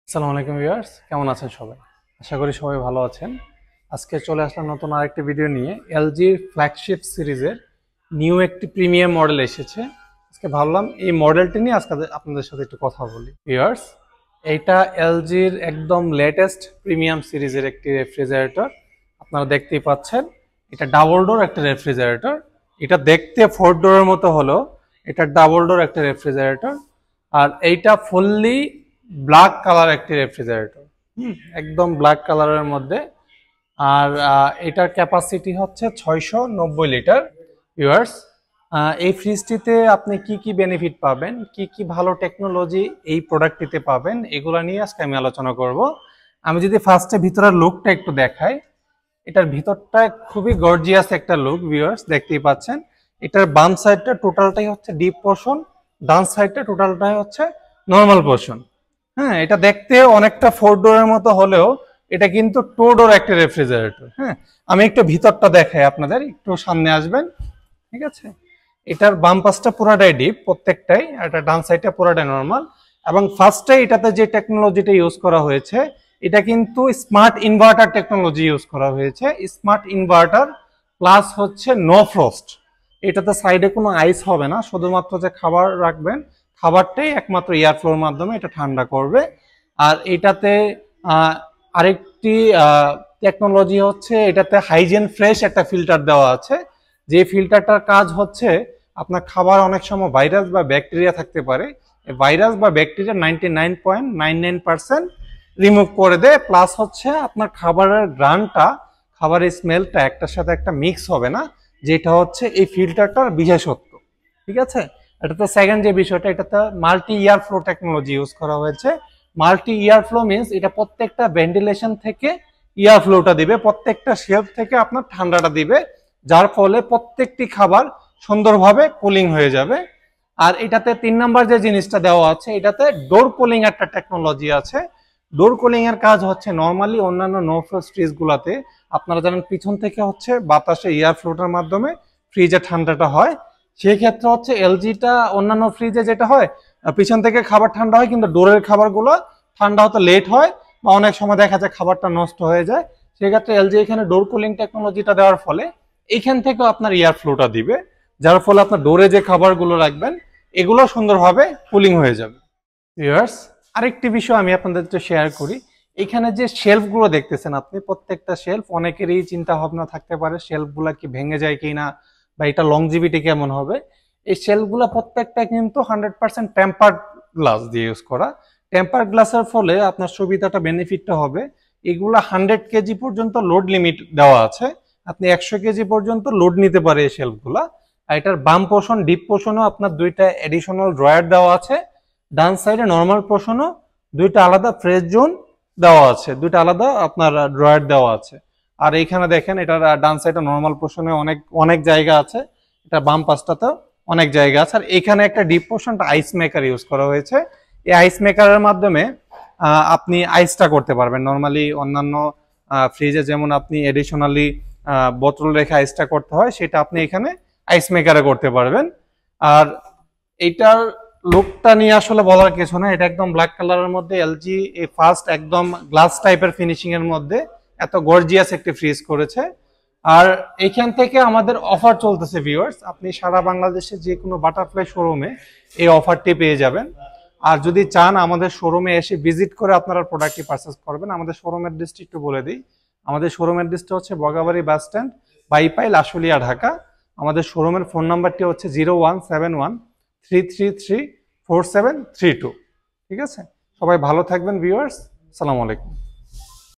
আসসালামু আলাইকুম ভিউয়ার্স, কেমন আছেন সবাই? আশা করি সবাই ভালো আছেন। আজকে চলে আসলাম নতুন আরেকটি ভিডিও নিয়ে। এলজির ফ্ল্যাগশিপ সিরিজের নিউ একটি প্রিমিয়াম মডেল এসেছে। আজকে ভাবলাম এই মডেলটি নিয়ে আজকে আপনাদের সাথে একটু কথা বলি। ভিউয়ার্স, এইটা এলজির একদম লেটেস্ট প্রিমিয়াম সিরিজের একটি রেফ্রিজারেটর। আপনারা দেখতেই পাচ্ছেন, এটা ডাবল ডোর একটা রেফ্রিজারেটর। এটা দেখতে 4 ডোরের মতো হলো, এটা ডাবল ডোর একটা রেফ্রিজারেটর। আর এইটা ফুললি ব্ল্যাক কালার একটি রেফ্রিজারেটর, একদম ব্ল্যাক কালারের মধ্যে। আর এটার ক্যাপাসিটি হচ্ছে 690 লিটার। ভিউয়ার্স, এই ফ্রিজটিতে আপনি কি কি বেনিফিট পাবেন, কি কি ভালো টেকনোলজি এই প্রোডাক্টটিতে পাবেন, এগুলো নিয়ে আজকে আমি আলোচনা করব। আমি যদি ফার্স্টে ভিতরের লুকটা একটু দেখাই, এটার ভিতরটা খুবই গর্জিয়াস একটা লুক। ভিউয়ার্স, দেখতেই পাচ্ছেন এটার বাম সাইডটা টোটালটাই হচ্ছে ডিপ পোর্শন, ডান সাইডটা টোটালটাই হচ্ছে নর্মাল পোর্শন। হ্যাঁ, এটা দেখতে অনেকটা 4 ডোরের মতো হলেও এটা কিন্তু 2 ডোর একটা রেফ্রিজারেটর। হ্যাঁ, আমি একটু ভিতরটা দেখাই আপনাদের, একটু সামনে আসবেন। ঠিক আছে, এটার বাম পাশটা পুরাটাই ডিপ প্রত্যেকটাই, আর এটা ডান সাইডটা পুরাটাই নর্মাল। এবং ফার্স্টে এটাতে যে টেকনোলজিটা ইউজ করা হয়েছে, এটা কিন্তু স্মার্ট ইনভার্টার টেকনোলজি ইউজ করা হয়েছে। স্মার্ট ইনভার্টার প্লাস হচ্ছে নো ফ্রস্ট। এটাতে সাইডে কোনো আইস হবে না, শুধুমাত্র যে খাবার রাখবেন, খাবারটাই একমাত্র এয়ার ফ্লোর মাধ্যমে এটা ঠান্ডা করবে। আর এটাতে আরেকটি টেকনোলজি হচ্ছে, এটাতে হাইজেন ফ্রেশ একটা ফিল্টার দেওয়া আছে। যে ফিল্টারটার কাজ হচ্ছে, আপনার খাবার অনেক সময় ভাইরাস বা ব্যাকটেরিয়া থাকতে পারে, ভাইরাস বা ব্যাকটেরিয়া 99.99% রিমুভ করে দেয়। প্লাস হচ্ছে আপনার খাবারের গ্রানটা, খাবারের স্মেলটা একটার সাথে একটা মিক্স হবে না, যেটা হচ্ছে এই ফিল্টারটার বিশেষত্ব। ঠিক আছে, এটাতে সেকেন্ড যে বিষয়টা, এটাতে মাল্টি ইয়ার ফ্লো টেকনোলজি ইউজ করা হয়েছে। মাল্টি ইয়ার ফ্লো মিনস এটা প্রত্যেকটা ভেন্টিলেশন থেকে ইয়ার ফ্লোটা দিবে, প্রত্যেকটা শেলফ থেকে আপনার ঠান্ডাটা দিবে, যার ফলে প্রত্যেকটি খাবার সুন্দরভাবে কুলিং হয়ে যাবে। আর এটাতে 3 নাম্বার যে জিনিসটা দেওয়া আছে, এটাতে ডোর কুলিং একটা টেকনোলজি আছে। ডোর কুলিং এর কাজ হচ্ছে, নর্মালি অন্যান্য নো ফ্রস্ট ফ্রিজ গুলাতে আপনারা জানেন পিছন থেকে হচ্ছে বাতাসে এয়ার ফ্লোটার মাধ্যমে ফ্রিজে ঠান্ডাটা হয়। সেই ক্ষেত্রে হচ্ছে এলজিটা অন্যান্য ফ্রিজে যেটা হয়, পিছন থেকে খাবার ঠান্ডা হয়, কিন্তু ডোরের খাবারগুলো ঠান্ডা হতে লেট হয়, বা অনেক সময় দেখা যায় খাবারটা নষ্ট হয়ে যায়। সেক্ষেত্রে এলজি এখানে ডোর কুলিং টেকনোলজিটা দেওয়ার ফলে এইখান থেকেও আপনার এয়ার ফ্লোটা দিবে, যার ফলে আপনার ডোরে যে খাবারগুলো রাখবেন এগুলো সুন্দরভাবে কুলিং হয়ে যাবে। ভিউয়ার্স, আরেকটি বিষয় আমি আপনাদের তো শেয়ার করি। এখানে যে শেলফ গুলো দেখতেছেন আপনি, প্রত্যেকটা শেলফ, অনেকেরই চিন্তা ভাবনা থাকতে পারে শেলফ গুলা কি ভেঙে যায় কিনা, বা এটা লংজিভিটি কেমন হবে। এই শেলফ গুলা প্রত্যেকটা কিন্তু 100% টেম্পার্ড গ্লাস দিয়ে ইউজ করা। টেম্পার্ড গ্লাসের ফলে আপনার সুবিধাটা, বেনিফিটটা হবে, এগুলা 100 কেজি পর্যন্ত লোড লিমিট দেওয়া আছে। আপনি 100 কেজি পর্যন্ত লোড নিতে পারে এই শেলফ গুলা। আর এটার বাম পোর্শন, ডিপ পোর্শনও আপনার দুইটা এডিশনাল ড্রয়ার দেওয়া আছে। ডান সাইডে নর্মাল পোর্শনও দুইটা আলাদা ফ্রেশ জোন দেওয়া আছে, দুইটা আলাদা আপনার ড্রয়ার দেওয়া আছে। আর এইখানে দেখেন, এটার ডান সাইডে নর্মাল পোর্শনে অনেক অনেক জায়গা আছে, এটা বাম পাশটাতেও অনেক জায়গা আছে। আর এখানে একটা ডিপ পোর্শনটা আইস মেকার ইউজ করা হয়েছে। এই আইস মেকারের মাধ্যমে আপনি আইসটা করতে পারবেন। নর্মালি অন্যান্য ফ্রিজে যেমন আপনি এডিশনালি বোতল রেখে আইসটা করতে হয়, সেটা আপনি এখানে আইস মেকারে করতে পারবেন। আর এইটার লুকটা নিয়ে আসলে বলার কিছু না, এটা একদম ব্ল্যাক কালারের মধ্যে এলজি এই ফার্স্ট একদম গ্লাস টাইপের ফিনিশিং এর মধ্যে এত গর্জিয়াস একটি ফ্রিজ করেছে। আর এখান থেকে আমাদের অফার চলতেছে ভিউয়ার্স, আপনি সারা বাংলাদেশে যে কোনো বাটারফ্লাই শোরুমে এই অফারটি পেয়ে যাবেন। আর যদি চান আমাদের শোরুমে এসে ভিজিট করে আপনারা প্রোডাক্টটি পারচেস করবেন। আমাদের শোরুমের অ্যাড্রেসটি একটু বলে দিই। আমাদের শোরুমের অ্যাড্রেসটা হচ্ছে বগাবাড়ি বাস স্ট্যান্ড, বাইপাইল, আশুলিয়া, ঢাকা। আমাদের শোরুমের ফোন নাম্বারটি হচ্ছে 0171 333 4732। ঠিক আছে, সবাই ভালো থাকবেন ভিউয়ার্স, আসসালামু আলাইকুম।